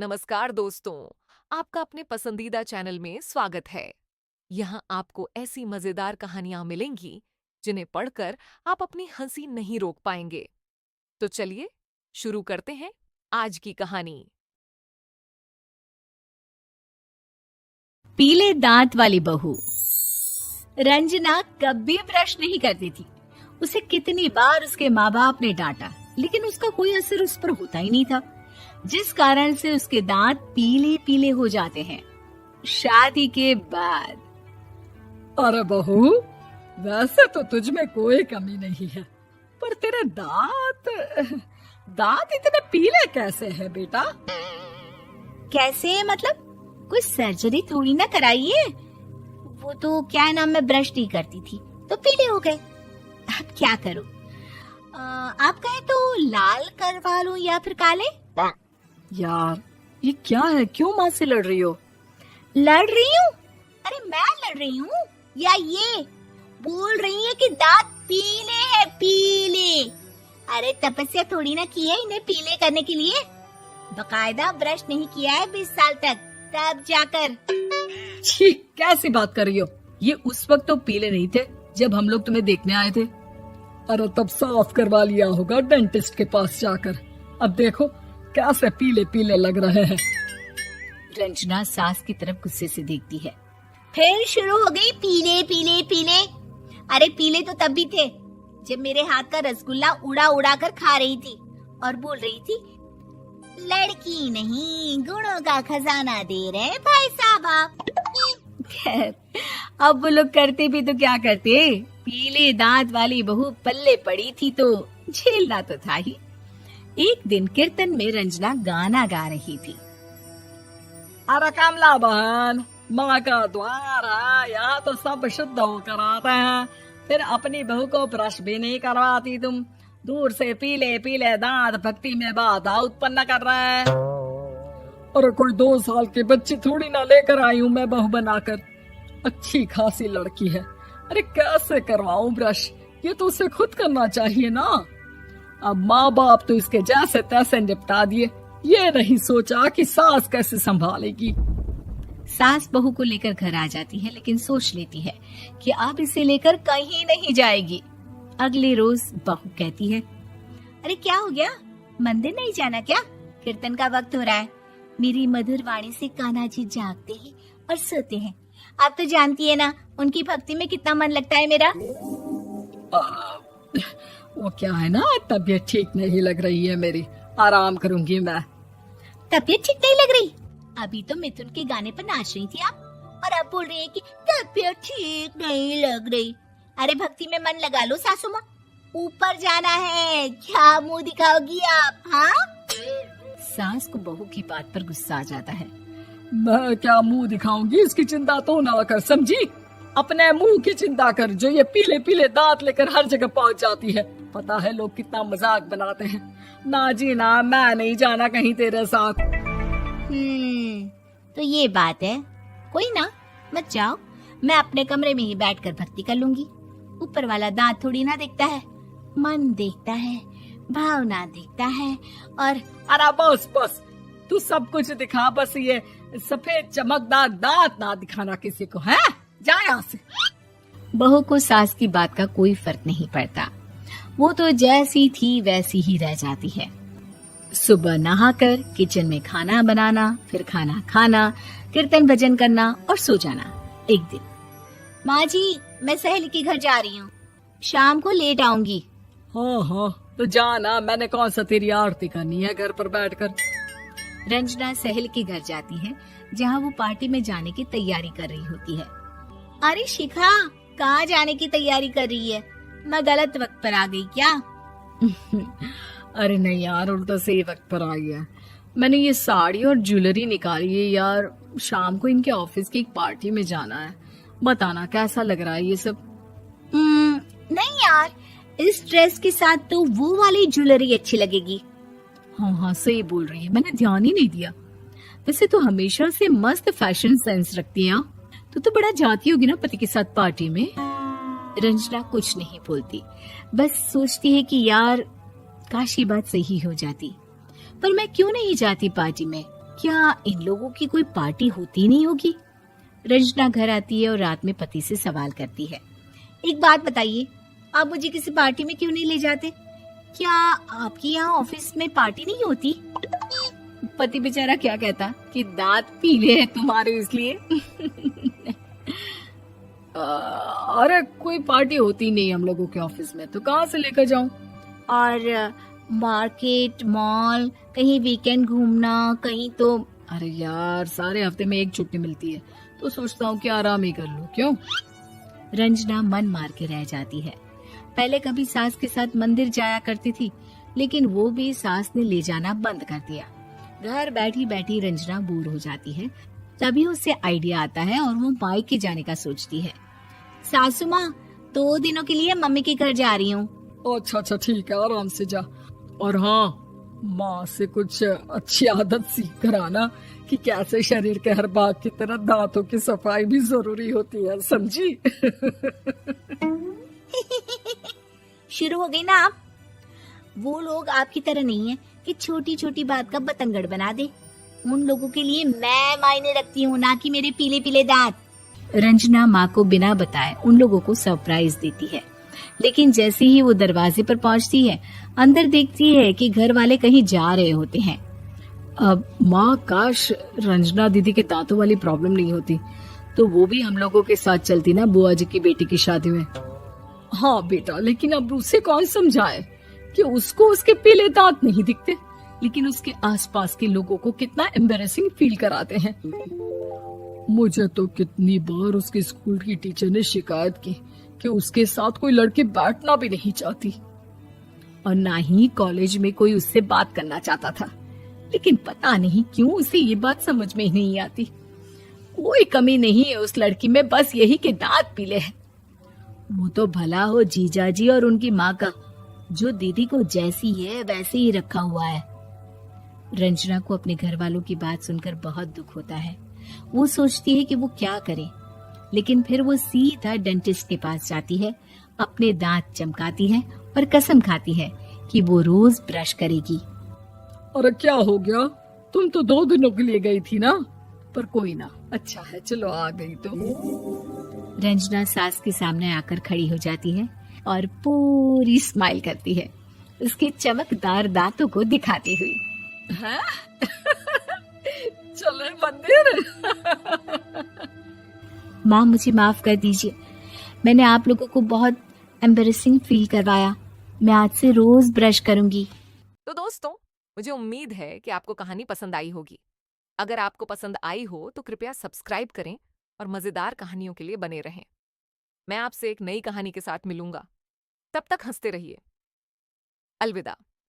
नमस्कार दोस्तों, आपका अपने पसंदीदा चैनल में स्वागत है। यहाँ आपको ऐसी मजेदार कहानियां मिलेंगी जिन्हें पढ़कर आप अपनी हंसी नहीं रोक पाएंगे। तो चलिए शुरू करते हैं आज की कहानी। पीले दांत वाली बहू। रंजना कभी ब्रश नहीं करती थी। उसे कितनी बार उसके माँ बाप ने डांटा, लेकिन उसका कोई असर उस पर होता ही नहीं था, जिस कारण से उसके दांत पीले पीले हो जाते हैं। शादी के बाद अरे बहू, वैसे तो तुझ में कोई कमी नहीं है, पर तेरे दांत इतने पीले कैसे हैं बेटा? कैसे मतलब? कोई सर्जरी थोड़ी ना कराई है। वो तो क्या नाम, मैं ब्रश नहीं करती थी तो पीले हो गए। अब क्या करूं? आप कहें तो लाल करवा लूं या फिर काले? यार ये क्या है, क्यों माँ से लड़ रही हो? लड़ रही हूँ? अरे मैं लड़ रही हूँ या ये बोल रही है कि दांत पीले हैं, पीले। अरे तपस्या थोड़ी ना की है इन्हें पीले करने के लिए। बकायदा ब्रश नहीं किया है 20 साल तक, तब जाकर। छी, कैसी बात कर रही हो? ये उस वक्त तो पीले नहीं थे जब हम लोग तुम्हें देखने आए थे। अरे तब साफ करवा लिया होगा डेंटिस्ट के पास जाकर। अब देखो कैसे पीले पीले लग रहे हैं। रंजना सास की तरफ गुस्से से देखती है। फिर शुरू हो गई पीले पीले पीले। अरे पीले तो तब भी थे जब मेरे हाथ का रसगुल्ला उड़ा उड़ा कर खा रही थी और बोल रही थी, लड़की नहीं गुणों का खजाना दे रहे भाई साहब आप। खैर, अब वो लोग करते भी तो क्या करते, पीले दांत वाली बहू पल्ले पड़ी थी तो झेलना तो था ही। एक दिन कीर्तन में रंजना गाना गा रही थी। अरे कमला बहन, माँ का द्वार है, यहाँ तो सब शुद्ध होकर आते हैं, फिर अपनी बहू को ब्रश भी नहीं करवाती तुम। दूर से पीले पीले दांत भक्ति में बाधा उत्पन्न कर रहे हैं। अरे कोई 2 साल के बच्ची थोड़ी ना लेकर आई हूँ मैं बहू बनाकर। अच्छी खासी लड़की है, अरे कैसे करवाऊं ब्रश? ये तो उसे खुद करना चाहिए ना। अब माँ बाप तो इसके जैसे तैसे निपटा दिए, ये नहीं सोचा कि सास कैसे संभालेगी। सास बहू को लेकर घर आ जाती है, लेकिन सोच लेती है कि अब इसे लेकर कहीं नहीं जाएगी। अगले रोज बहू कहती है, अरे क्या हो गया, मंदिर नहीं जाना क्या? कीर्तन का वक्त हो रहा है। मेरी मधुर वाणी से कान्हा जी जागते हैं और सोते हैं। आप तो जानती है ना उनकी भक्ति में कितना मन लगता है मेरा। वो क्या है ना, तबीयत ठीक नहीं लग रही है मेरी, आराम करूंगी मैं। तबीयत ठीक नहीं लग रही? अभी तो मिथुन के गाने पर नाच रही थी आप, और अब बोल रही है कि तबीयत ठीक नहीं लग रही। अरे भक्ति में मन लगा लो सासू माँ, ऊपर जाना है, क्या मुंह दिखाओगी आप? हाँ? सास को बहू की बात पर गुस्सा आ जाता है। मैं क्या मुंह दिखाऊंगी, इसकी चिंता तो ना कर, समझी? अपने मुंह की चिंता कर, जो ये पीले पीले दांत लेकर हर जगह पहुंच जाती है। पता है लोग कितना मजाक बनाते हैं। ना जी ना, मैं नहीं जाना कहीं तेरे साथ। तो ये बात है। कोई ना, मत जाओ, मैं अपने कमरे में ही बैठकर भक्ति कर लूंगी। ऊपर वाला दांत थोड़ी ना देखता है, मन देखता है, भावना देखता है। और अरे बस बस, तू सब कुछ दिखा, बस ये सफेद चमकदार दांत ना दिखाना किसी को, है? जा यहाँ से। बहू को सास की बात का कोई फर्क नहीं पड़ता। वो तो जैसी थी वैसी ही रह जाती है। सुबह नहाकर किचन में खाना बनाना, फिर खाना खाना, कीर्तन भजन करना और सो जाना। एक दिन, माँ जी मैं सहेली के घर जा रही हूँ, शाम को लेट आऊंगी। हाँ हाँ, तो जाना, मैंने कौन सा तेरी आरती करनी है घर पर बैठकर। रंजना सहेली के घर जाती है, जहाँ वो पार्टी में जाने की तैयारी कर रही होती है। अरे शिखा, कहाँ जाने की तैयारी कर रही है? मैं गलत वक्त पर आ गई क्या? अरे नहीं यार, उल्टा सही वक्त पर आई है। मैंने ये साड़ी और ज्वेलरी निकाली है यार, शाम को इनके ऑफिस की एक पार्टी में जाना है। बताना कैसा लग रहा है ये सब? नहीं यार, इस ड्रेस के साथ तो वो वाली ज्वेलरी अच्छी लगेगी। हाँ हाँ सही बोल रही है, मैंने ध्यान ही नहीं दिया। वैसे तो हमेशा से मस्त फैशन सेंस रखती है। तो बड़ा जाती होगी ना पति के साथ पार्टी में। रंजना कुछ नहीं बोलती, बस सोचती है कि यार काश ये बात सही हो जाती। पर मैं क्यों नहीं जाती पार्टी में? क्या इन लोगों की कोई पार्टी होती नहीं होगी? रंजना घर आती है और रात में पति से सवाल करती है, एक बात बताइए, आप मुझे किसी पार्टी में क्यों नहीं ले जाते? क्या आपके यहाँ ऑफिस में पार्टी नहीं होती? पति बेचारा क्या कहता कि दांत पीले हैं तुम्हारे इसलिए। अरे कोई पार्टी होती नहीं हम लोगों के ऑफिस में, तो कहाँ से लेकर जाऊं? और मार्केट, मॉल, कहीं वीकेंड घूमना, कहीं तो। अरे यार, सारे हफ्ते में एक छुट्टी मिलती है, तो सोचता हूँ कि आराम ही कर लूं। क्यों? रंजना मन मार के रह जाती है। पहले कभी सास के साथ मंदिर जाया करती थी, लेकिन वो भी सास ने ले जाना बंद कर दिया। घर बैठी बैठी रंजना बोर हो जाती है। तभी उसे आइडिया आता है और वो मायके जाने का सोचती है। सासू माँ, 2 दिनों के लिए मम्मी के घर जा रही हूँ। अच्छा अच्छा, ठीक है, आराम से जा। और हाँ, माँ से कुछ अच्छी आदत सीख कर आना कि कैसे शरीर के हर भाग की तरह दांतों की सफाई भी जरूरी होती है, समझी? शुरू हो गई ना आप? वो लोग आपकी तरह नहीं है कि छोटी छोटी बात का बतंगड़ बना दे। उन लोगों के लिए मैं मायने रखती हूँ, ना कि मेरे पीले पीले दांत। रंजना माँ को बिना बताए उन लोगों को सरप्राइज देती है, लेकिन जैसे ही वो दरवाजे पर पहुंचती है, अंदर देखती है कि घर वाले कहीं जा रहे होते हैं। अब माँ, काश रंजना दीदी के दांतों वाली प्रॉब्लम नहीं होती, तो वो भी हम लोगों के साथ चलती ना बुआ जी की बेटी की शादी में। हाँ बेटा, लेकिन अब उसे कौन समझाए कि उसको उसके पीले दांत नहीं दिखते, लेकिन उसके आसपास के लोगों को कितना एम्बैरेसिंग फील कराते हैं। मुझे तो कितनी बार उसके स्कूल की टीचर ने शिकायत की कि उसके साथ कोई लड़की बैठना भी नहीं चाहती, और ना ही कॉलेज में कोई उससे बात करना चाहता था। लेकिन पता नहीं क्यों उसे ये बात समझ में ही नहीं आती। कोई कमी नहीं है उस लड़की में, बस यही कि दांत पीले हैं। वो तो भला हो जीजा जी और उनकी माँ का, जो दीदी को जैसी है वैसे ही रखा हुआ है। रंजना को अपने घर वालों की बात सुनकर बहुत दुख होता है। वो सोचती है कि वो क्या करे, लेकिन फिर वो सीधा डेंटिस्ट के पास जाती है, अपने दांत चमकाती है और कसम खाती है कि वो रोज ब्रश करेगी। अरे क्या हो गया? तुम तो 2 दिनों के लिए गई थी ना? पर कोई ना, अच्छा है, चलो आ गई तो। रंजना सास के सामने आकर खड़ी हो जाती है और पूरी स्माइल करती है, उसके चमकदार दांतों को दिखाती हुई। हैं? चले मंदिर? माँ, मुझे माफ कर दीजिए, मैंने आप लोगों को बहुत एम्बैरेसिंग फील करवाया। मैं आज से रोज ब्रश करूंगी। तो दोस्तों, मुझे उम्मीद है कि आपको कहानी पसंद आई होगी। अगर आपको पसंद आई हो तो कृपया सब्सक्राइब करें और मजेदार कहानियों के लिए बने रहें। मैं आपसे एक नई कहानी के साथ मिलूंगा। तब तक हंसते रहिए। अलविदा।